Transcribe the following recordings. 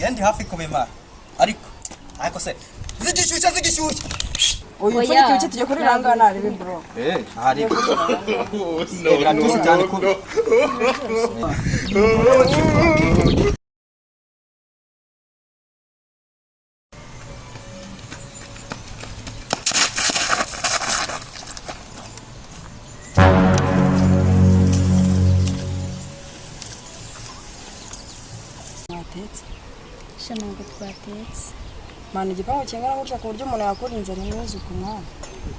Yendi hafi kubimara. Ariko se zigishyushya. Uyu mfuni kibice tujye kuri rangana ari bro. Hari. Biratuje cyane ko. Ntabwo twatetse manu igipangu kingana gutya ku buryo umuntu yakora inzara imeze ku mwana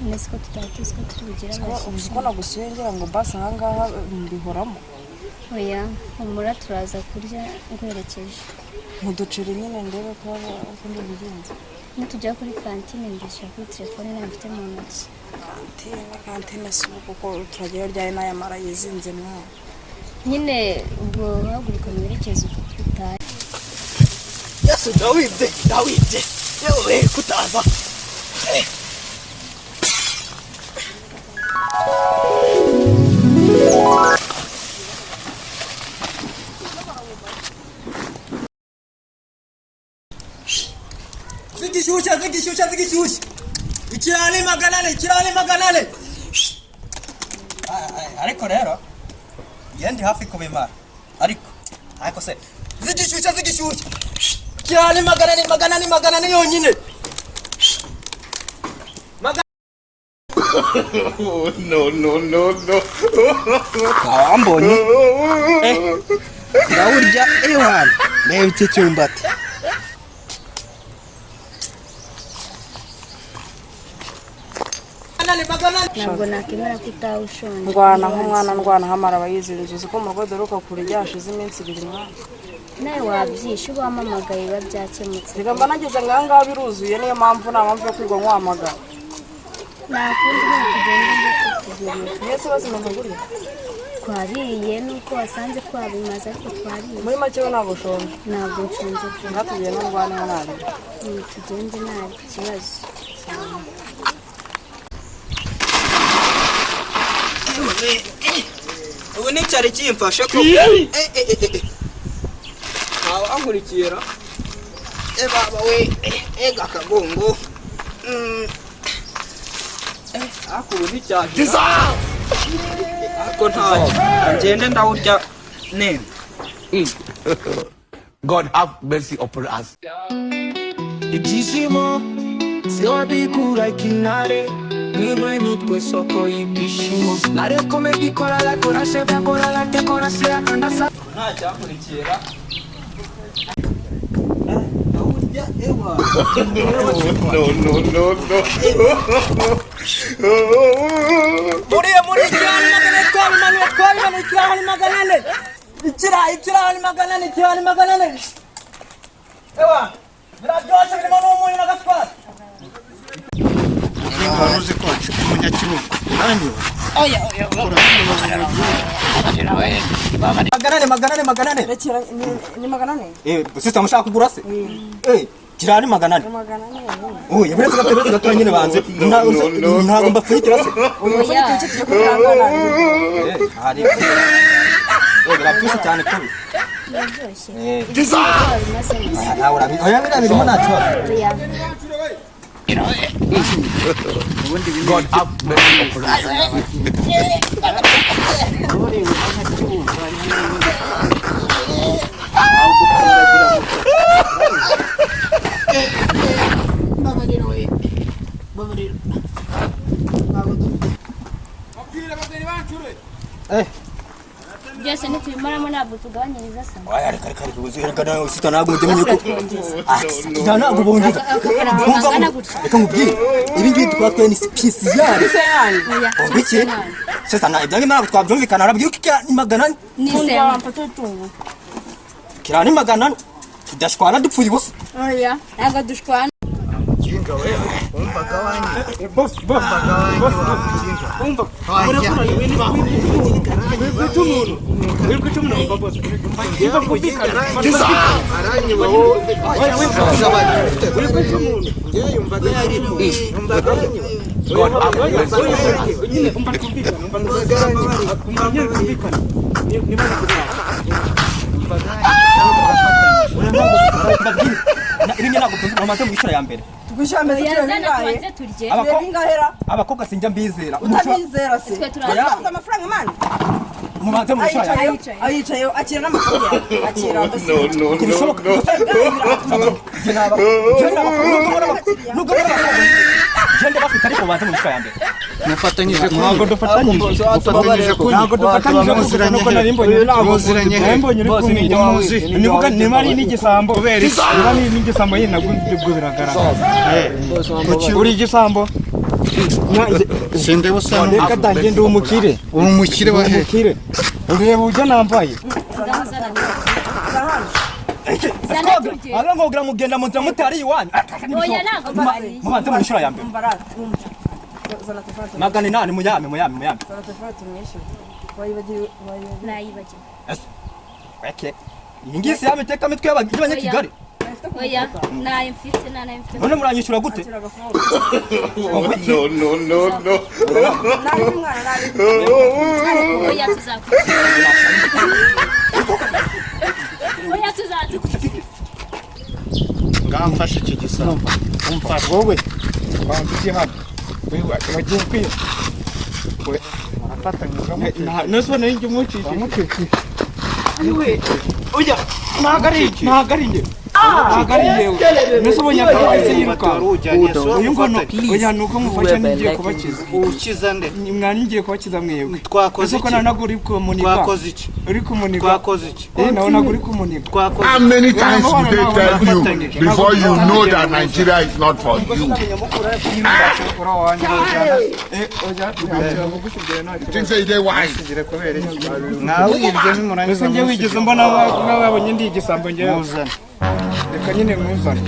nese ko tutatuzi ko turi bugera abashyitsi ko nagusuye ngira ngo basi ahangaha mbihoramo oya umura turaza kurya ngwerekeje mu duceri nyine ndebe ko ndi bigenze nitujya kuri kantine ndishyura kuri telefone nayo mfite mu ntoki kantine si kuko turajyayo ryari n'ayamara yizinze mwana nyine ubwo haguruka mwerekeze utahe Yesu Dawidi yewe kutaza zigishyushya ikirani maganane ariko rero yendi hafi kubimara ariko se zigishyushya kirani maganane yonyine no Kawambonye ndawurya ewana ndebye cyumbati ntabwo nakemera ko utawushonje ndwana nk'umwana ndwana hamara abayizinzuzi ko mu rugo duheruka kurya hashize iminsi 2 mwana nawe wabyishe uba wamamagaye biba byakemutse reka mba nageze ngahangaha biruzuye niyo mpamvu nta mpamvu yo kwirwa nkwamagara nakundi nakugenda mwese bazimenya guriya twariye nuko wasanze twabimaze ariko twariye muri make we ntabwo ushonje ntabwo nshonje pe ngatugiye no ndwane nari tugende nta kibazo ubu ni cyari kimfashe ko ankurikira baba we ega kagongo akubu nicyaje ako ntacyo ngende ndawurya nene God have mercy upon us. Ibyishimo siwabikura ikinare niwe nutwe soko y'ibishimo nareko megikora lakora shebe akora lakora se andasa ntacyakurikira muri kirahani maganane ewa biraryoshe birimo n'umunyu n'agaswara uzi ko umunyakirugu nanjye maganane ni maganane sister mushaka kugura se kirani maganane oya biretse gato nyine banze ntabwo mbapfunyikira se uyu mfuni kibice tujye kuri rangana hari birabyinshi cyane kubi biraryoshye nawe urabizi oya birimo nta kibazo God have mercy upon us. byose nitubimaramo ntabwo tugabanyiriza se oya reka uzirikana usita ntabwo mujye ko ntabwo bongeza reka nkubwire ibi ngibi tukaba twe ni spécial biki sasa na ibyange ntabwo twabyumvikana arabwira ko ni maganane ni se kirani maganane tudashwana dupfuye ubusa oya ntabwo dushwana kinga we umva kawani boss umva God have mercy. ibingi ntabwo tuzi bamaze mu giciro ya mbere tugwishyura mbese abakobwa sinjya mbizera utabizera se turasaza amafaranga mani mubanze mu giciro ya mbere ayicaye akira n'amafaranga akira kubishoboka genda bafite ariko babanze mu giciro ya mbere mufatanyije ntabwo dufatanyije ntabwo dufatanyije nuko nari mbonye nibuka niba ari n'igisambo niba ari n'igisambo yenda ubwo biragaragara uri igisambo sinde busana reka tangiye ndi umukire wa he ureba ujya nambaye ngogira mugenda mu nzira mutari iwanyu mubanze mu giciro ya mbere magana inani muyame iyi ngiyi si yamiteka mitwe y'abanyakigali oya nayo mfite none muranyishyura gute oya tuzakwishyura ngamfashe iki gisambo umfasha wowe bamfitiye hano bagiye kwiba none n'ijya umucikije ujya ntabwo ari njye nese ubonye akabahise yiruka uyu ngono oya nuko mufasha ngiye kubakiza ukiza nde mwani ngiye kubakiza mwebwe twakoze iki nanago uri kumuniga twakoze iki nawe nago uri kumuniga How many times will they tell you before you know that Nigeria is not for you? You think say they wise? nawe ibyo bimurangiza mbona wabonye ndi igisambo ngewe reka nyine mwuzane